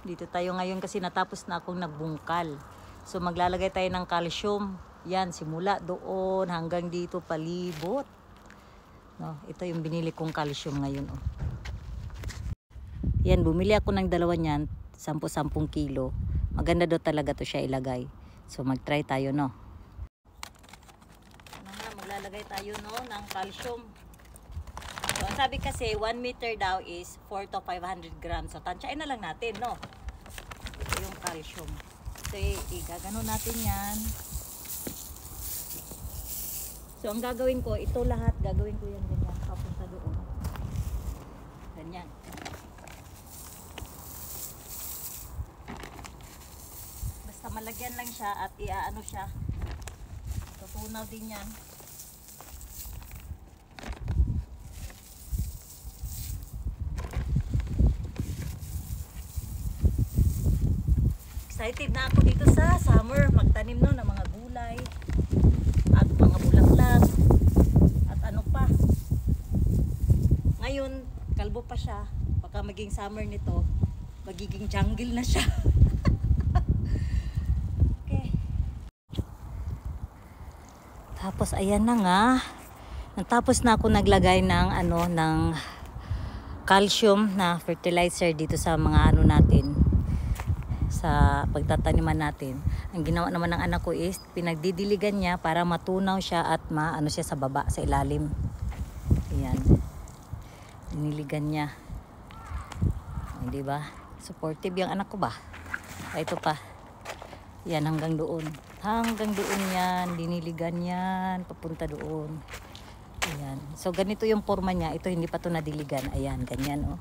Dito tayo ngayon kasi natapos na akong nagbungkal. So maglalagay tayo ng calcium. Yan, simula doon hanggang dito palibot. No, ito yung binili kong calcium ngayon. Oh. Yan, bumili ako ng dalawa niyan, 10-10 kilo. Maganda daw talaga to siya ilagay. So mag-try tayo, no. Ano nga, maglalagay tayo no ng calcium. So ang sabi kasi 1 meter daw is 4 to 500 grams. So tansyain na lang natin, no. Ito yung calcium. So igagano natin yan. So ang gagawin ko, ito lahat gagawin ko yan ganyan papunta doon. Ganyan. Basta malagyan lang siya at iaano siya. Tutunaw din yan. Excited na ako dito sa summer, magtanim no ng mga gulay at mga bulaklak at ano pa. Ngayon, kalbo pa siya. Baka maging summer nito, magiging jungle na siya. Okay. Tapos ayan na nga. Natapos na ako naglagay ng ng calcium na fertilizer dito sa mga natin. Sa pagtataniman natin. Ang ginawa naman ng anak ko is pinagdidiligan niya para matunaw siya at maano siya sa baba, sa ilalim. Ayan. Diniligan niya. Hindi ba? Supportive yung anak ko ba? Ay, ito pa. Yan, hanggang doon. Hanggang doon yan. Diniligan yan. Papunta doon. Ayan. So, ganito yung forma niya. Ito, hindi pa ito nadiligan. Ayan, ganyan, oh.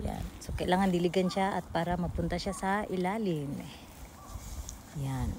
Yan. So, kailangan diligan siya at para mapunta siya sa ilalim. Yan.